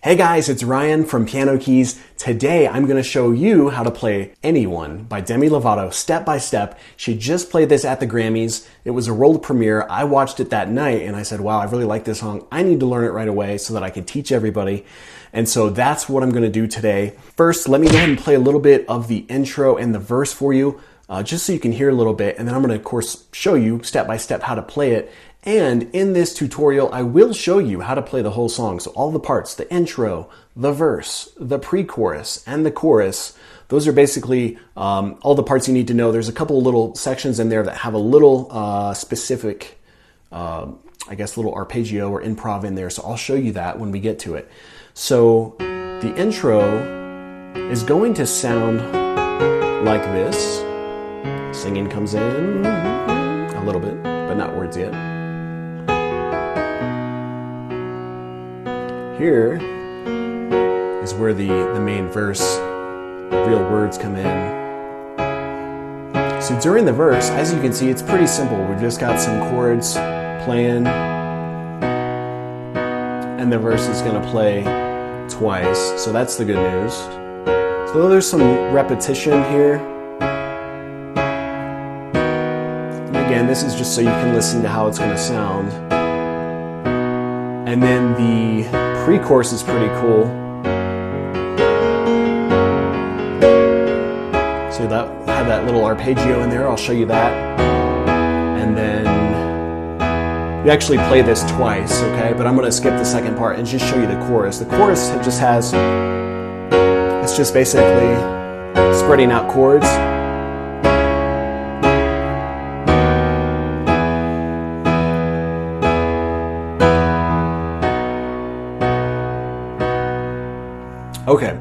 Hey guys, it's Ryan from PianoKeyz. Today I'm going to show you how to play Anyone by Demi Lovato step by step. She just played this at the Grammys. It was a world premiere. I watched it that night and I said, wow, I really like this song. I need to learn it right away so that I can teach everybody. And so that's what I'm going to do today. First, let me go ahead and play a little bit of the intro and the verse for you, just so you can hear a little bit. And then I'm going to, of course, show you step by step how to play it. And in this tutorial, I will show you how to play the whole song. So all the parts, the intro, the verse, the pre-chorus, and the chorus, those are basically all the parts you need to know. There's a couple of little sections in there that have a little specific, I guess, little arpeggio or improv in there. So I'll show you that when we get to it. So the intro is going to sound like this. Singing comes in a little bit, but not words yet. Here is where the main verse, real words come in. So during the verse, as you can see, it's pretty simple. We've just got some chords playing, and the verse is going to play twice. So that's the good news. So there's some repetition here. And again, this is just so you can listen to how it's going to sound. And then the pre-chorus is pretty cool. So that had that little arpeggio in there. I'll show you that. And then you actually play this twice, okay? But I'm going to skip the second part and just show you the chorus. The chorus just has, it's just basically spreading out chords. Okay,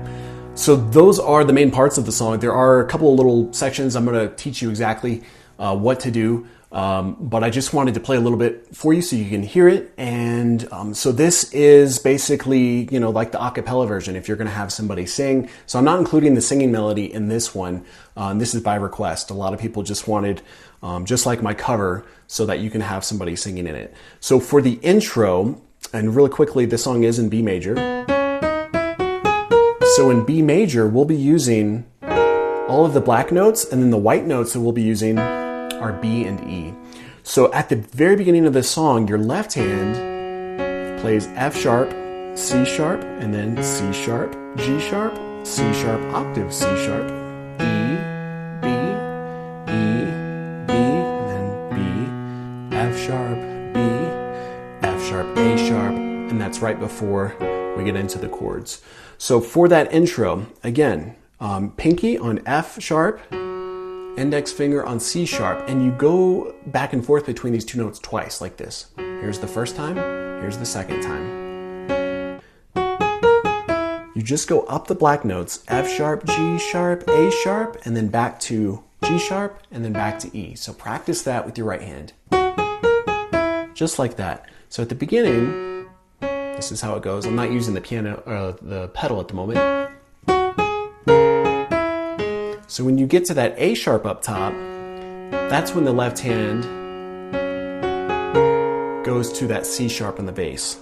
so those are the main parts of the song. There are a couple of little sections I'm going to teach you exactly what to do, but I just wanted to play a little bit for you so you can hear it. And so this is basically, you know, like the a cappella version if you're going to have somebody sing. So I'm not including the singing melody in this one. This is by request. A lot of people just wanted, just like my cover, so that you can have somebody singing in it. So for the intro, and really quickly, this song is in B major. So in B major, we'll be using all of the black notes, and then the white notes that we'll be using are B and E. So at the very beginning of this song, your left hand plays F sharp, C sharp, and then C sharp, G sharp, C sharp, octave C sharp, E, B, E, B, and then B, F sharp, B, F sharp, A sharp, and that's right before we get into the chords. So for that intro, again, pinky on F sharp, index finger on C sharp, and you go back and forth between these two notes twice, like this. Here's the first time, here's the second time. You just go up the black notes, F sharp, G sharp, A sharp, and then back to G sharp, and then back to E. So practice that with your right hand. Just like that. So at the beginning, this is how it goes. I'm not using the piano or the pedal at the moment. So when you get to that A sharp up top, that's when the left hand goes to that C sharp on the bass.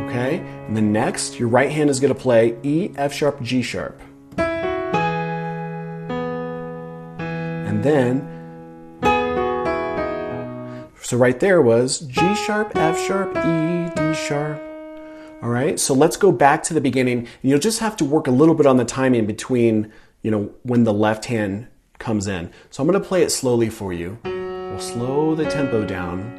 Okay? And then next, your right hand is going to play E, F sharp, G sharp. And then so right there was G sharp, F sharp, E, D sharp. All right, so let's go back to the beginning. You'll just have to work a little bit on the timing between, you know, when the left hand comes in. So I'm going to play it slowly for you. We'll slow the tempo down.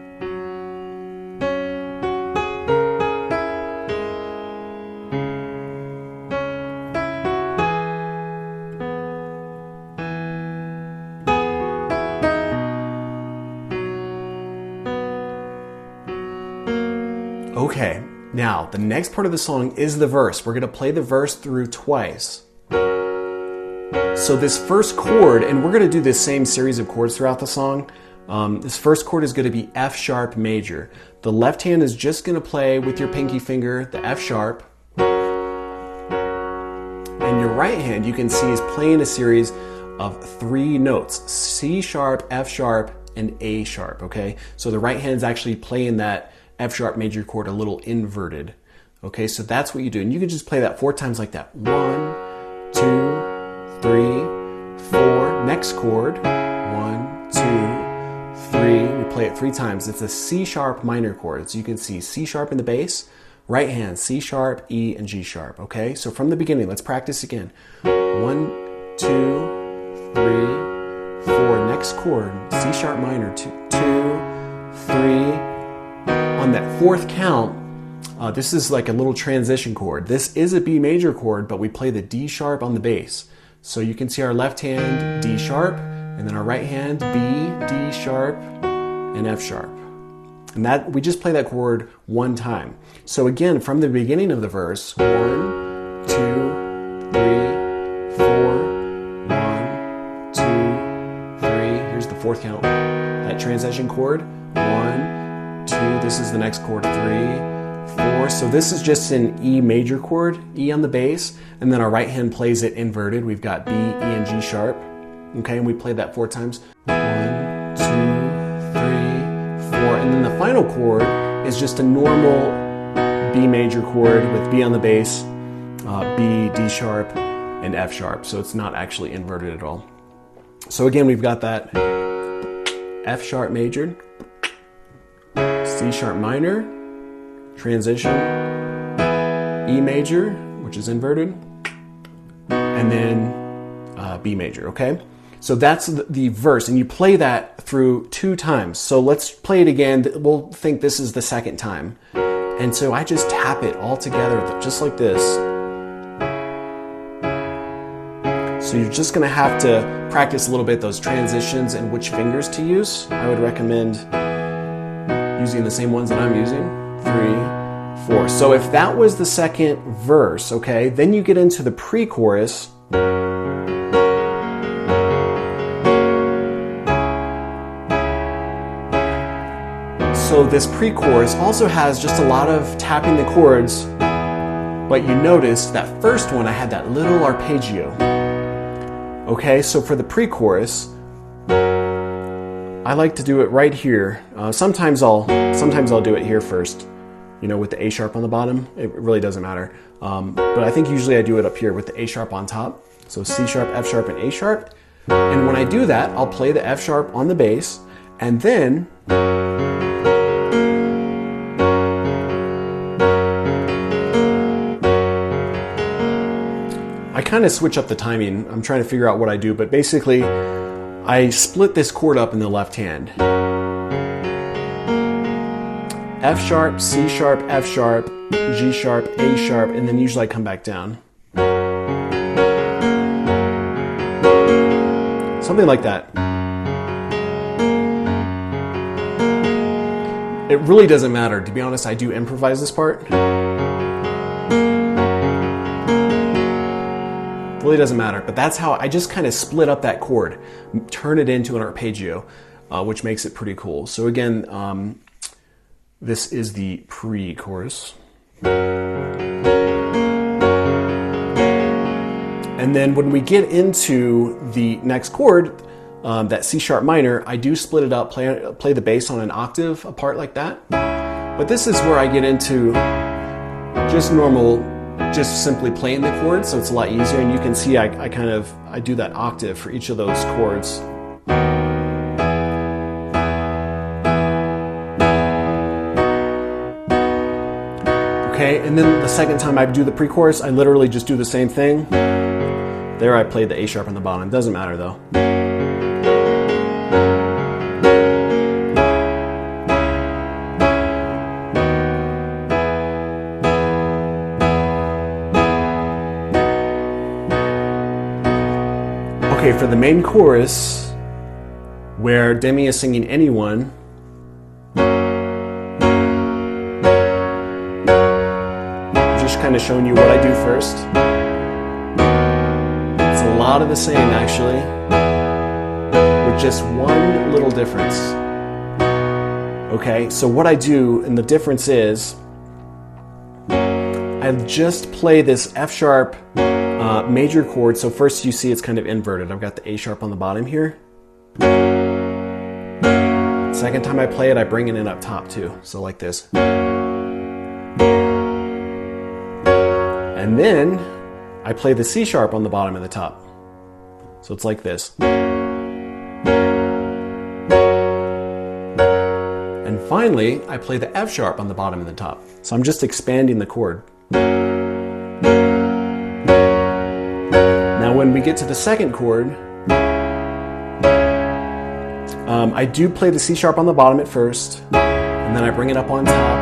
Okay, now the next part of the song is the verse. We're going to play the verse through twice. So this first chord, and we're going to do this same series of chords throughout the song. This first chord is going to be F sharp major. The left hand is just going to play with your pinky finger the F sharp. And your right hand, you can see, is playing a series of 3 notes: C sharp, F sharp, and A sharp, okay? So the right hand's actually playing that F sharp major chord a little inverted. Okay, so that's what you do. And you can just play that 4 times like that. 1, 2, 3, 4. Next chord. 1, 2, 3. We play it 3 times. It's a C sharp minor chord. So you can see C sharp in the bass, right hand, C sharp, E, and G sharp. Okay, so from the beginning, let's practice again. 1, 2, 3, 4. Next chord, C sharp minor. 2, 3. On that 4th count, this is like a little transition chord. This is a B major chord, but we play the D sharp on the bass. So you can see our left hand, D sharp, and then our right hand, B, D sharp, and F sharp. And that we just play that chord 1 time. So again, from the beginning of the verse, 1, 2, 3, 4, 1, 2, 3. Here's the 4th count. That transition chord, 1, 2. This is the next chord, 3, 4. So this is just an E major chord, E on the bass, and then our right hand plays it inverted. We've got B, E, and G sharp. Okay, and we play that 4 times. 1, 2, 3, 4. And then the final chord is just a normal B major chord with B on the bass, B, D sharp, and F sharp. So it's not actually inverted at all. So again, we've got that F sharp major, C sharp minor, transition, E major, which is inverted, and then B major, okay? So that's the verse, and you play that through 2 times. So let's play it again. We'll think this is the 2nd time. And so I just tap it all together, just like this. So you're just gonna have to practice a little bit those transitions and which fingers to use. I would recommend using the same ones that I'm using. 3, 4. So if that was the 2nd verse, okay, then you get into the pre-chorus. So this pre-chorus also has just a lot of tapping the chords, but you notice that first one I had that little arpeggio. Okay, so for the pre-chorus, I like to do it right here. Sometimes I'll do it here first, you know, with the A sharp on the bottom. It really doesn't matter. But I think usually I do it up here with the A sharp on top. So C sharp, F sharp, and A sharp. And when I do that, I'll play the F sharp on the bass, and then I kind of switch up the timing. I'm trying to figure out what I do, but basically I split this chord up in the left hand. F sharp, C sharp, F sharp, G sharp, A sharp, and then usually I come back down. Something like that. It really doesn't matter. To be honest, I do improvise this part. Really doesn't matter, but that's how I just kind of split up that chord, turn it into an arpeggio, which makes it pretty cool. So again, this is the pre-chorus. And then when we get into the next chord, that C sharp minor, I do split it up, play the bass on an octave apart like that. But this is where I get into just simply playing the chords, so it's a lot easier, and you can see I do that octave for each of those chords. Okay, and then the 2nd time I do the pre-chorus, I literally just do the same thing. There I played the A sharp on the bottom. Doesn't matter though. Okay, for the main chorus, where Demi is singing Anyone, I'm just kind of showing you what I do first. It's a lot of the same actually, with just one little difference. Okay, so what I do, and the difference is, I just play this F sharp major chord. So first you see it's kind of inverted. I've got the A sharp on the bottom here. It's Second time I play it, I bring it in up top too. So like this. And then I play the C sharp on the bottom and the top. So it's like this. And finally, I play the F sharp on the bottom and the top. So I'm just expanding the chord. Now when we get to the second chord, I do play the C sharp on the bottom at first, and then I bring it up on top,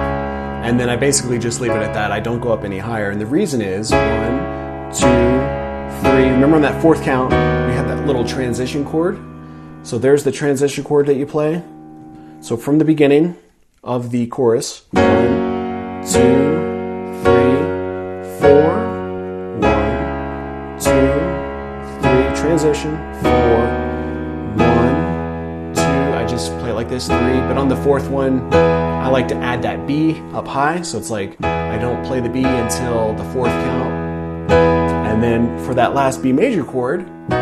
and then I basically just leave it at that. I don't go up any higher. And the reason is 1, 2, 3. Remember on that fourth count, we had that little transition chord. So there's the transition chord that you play. So from the beginning of the chorus, 1, 2, 3, 4, 1, 2, 3, transition, 4, 1, 2, I just play it like this, 3, but on the fourth one, I like to add that B up high, so it's like I don't play the B until the fourth count. And then for that last B major chord, 2, 3,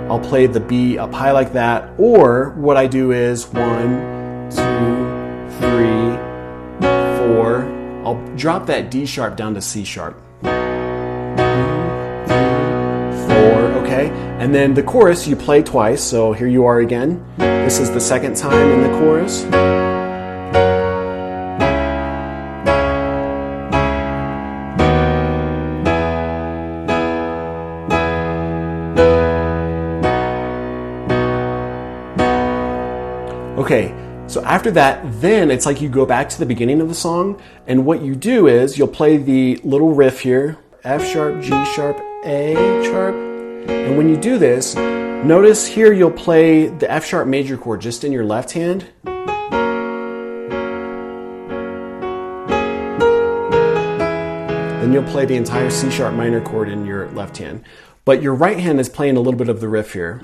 I'll play the B up high like that, or what I do is 1, 2, 3, 4, I'll drop that D sharp down to C sharp. 4, okay? And then the chorus you play twice, so here you are again. This is the second time in the chorus. Okay, so after that, then it's like you go back to the beginning of the song, and what you do is you'll play the little riff here, F sharp, G sharp, A sharp, and when you do this, notice here you'll play the F sharp major chord just in your left hand. Then you'll play the entire C sharp minor chord in your left hand, but your right hand is playing a little bit of the riff here.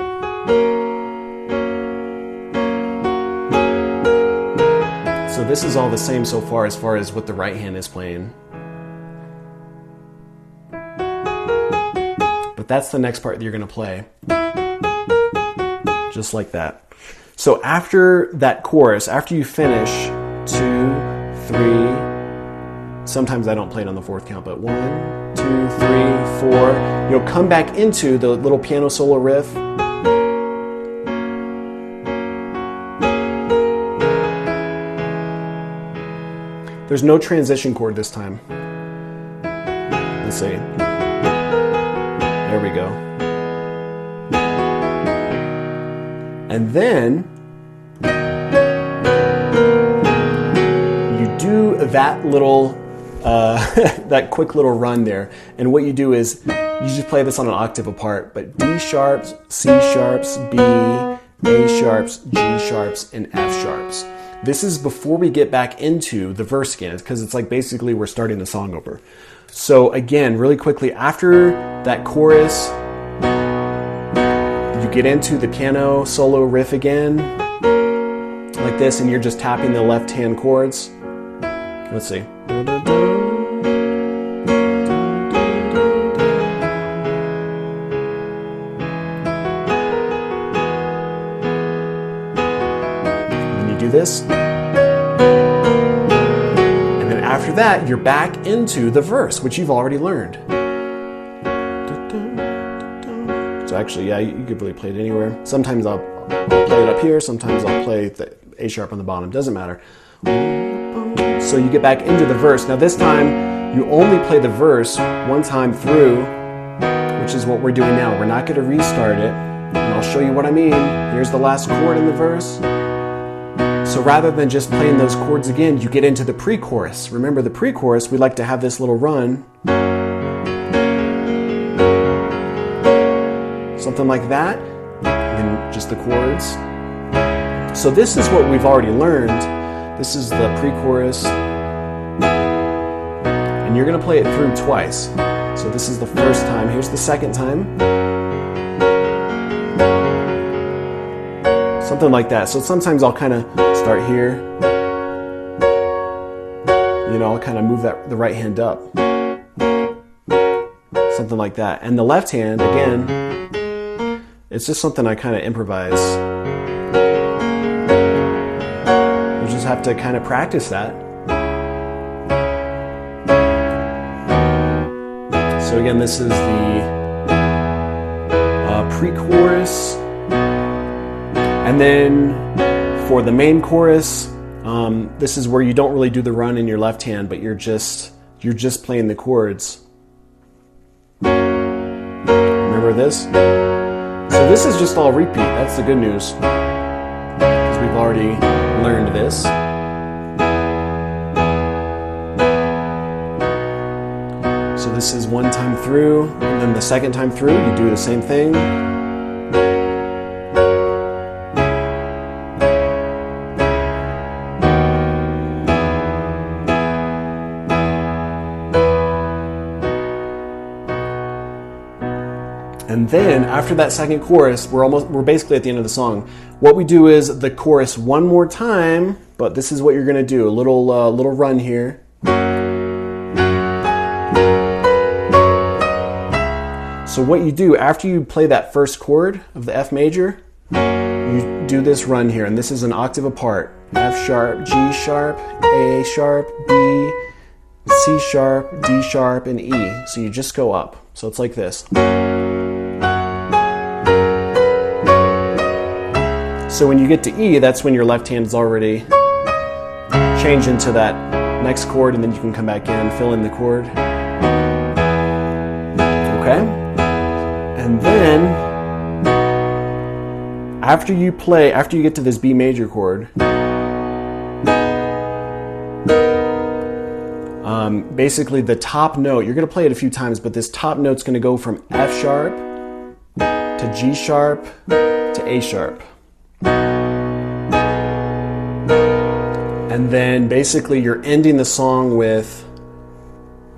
So this is all the same so far as what the right hand is playing. But that's the next part that you're going to play. Just like that. So after that chorus, after you finish 2, 3, sometimes I don't play it on the fourth count, but 1, 2, 3, 4, you'll come back into the little piano solo riff. There's no transition chord this time. Let's see. There we go. And then you do that little, that quick little run there. And what you do is you just play this on an octave apart, but D sharps, C sharps, B, A sharps, G sharps, and F sharps. This is before we get back into the verse again, because it's like basically we're starting the song over. So again, really quickly, after that chorus, you get into the piano solo riff again, like this, and you're just tapping the left hand chords. Let's see. This, and then after that you're back into the verse, which you've already learned. So actually, yeah, you could really play it anywhere. Sometimes I'll play it up here, sometimes I'll play the A sharp on the bottom, doesn't matter. So you get back into the verse. Now this time you only play the verse one time through, which is what we're doing now. We're not going to restart it, and I'll show you what I mean. Here's the last chord in the verse. So rather than just playing those chords again, you get into the pre-chorus. Remember the pre-chorus, we like to have this little run. Something like that, and then just the chords. So this is what we've already learned. This is the pre-chorus. And you're gonna play it through twice. So this is the first time, here's the second time. Something like that. So sometimes I'll kind of start here. You know, I'll kind of move the right hand up. Something like that. And the left hand, again, It's just something I kind of improvise. You just have to kind of practice that. So again, this is the pre-chorus. And then for the main chorus, this is where you don't really do the run in your left hand, but you're just playing the chords. Remember this? So this is just all repeat. That's the good news, because we've already learned this. So this is one time through, and then the second time through, you do the same thing. And then after that second chorus, we're basically at the end of the song. What we do is the chorus one more time, but this is what you're gonna do. A little run here. So what you do after you play that first chord of the F major, you do this run here, and this is an octave apart. F sharp, G sharp, A sharp, B, C sharp, D sharp, and E. So you just go up. So it's like this. So when you get to E, that's when your left hand is already changed into that next chord, and then you can come back in, fill in the chord. Okay? And then after you get to this B major chord, basically the top note, you're going to play it a few times, but this top note's going to go from F sharp to G sharp to A sharp. And then basically you're ending the song with,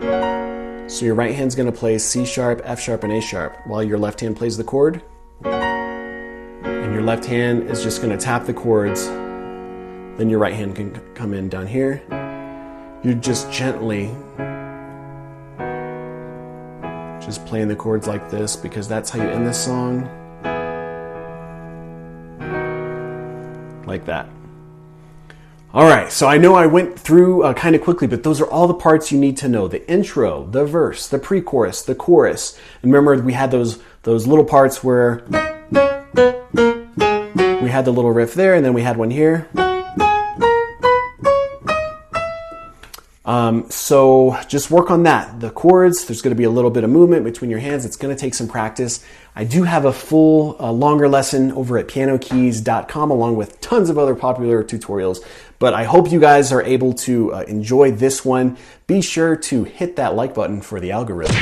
so your right hand's going to play C sharp, F sharp, and A sharp while your left hand plays the chord. And your left hand is just going to tap the chords. Then your right hand can come in down here. You're just gently just playing the chords like this, because that's how you end this song. Like that. All right, so I know I went through kind of quickly, but those are all the parts you need to know. The intro, the verse, the pre-chorus, the chorus. And remember, we had those little parts where we had the little riff there, and then we had one here. So just work on that. The chords, there's going to be a little bit of movement between your hands. It's going to take some practice. I do have a full, longer lesson over at PianoKeyz.com, along with tons of other popular tutorials. But I hope you guys are able to enjoy this one. Be sure to hit that like button for the algorithm.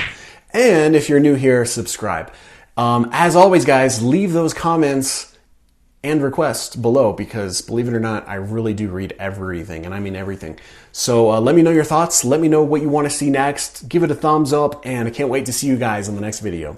And if you're new here, subscribe. As always, guys, leave those comments and requests below, because believe it or not, I really do read everything, and I mean everything. So let me know your thoughts. Let me know what you want to see next. Give it a thumbs up, and I can't wait to see you guys in the next video.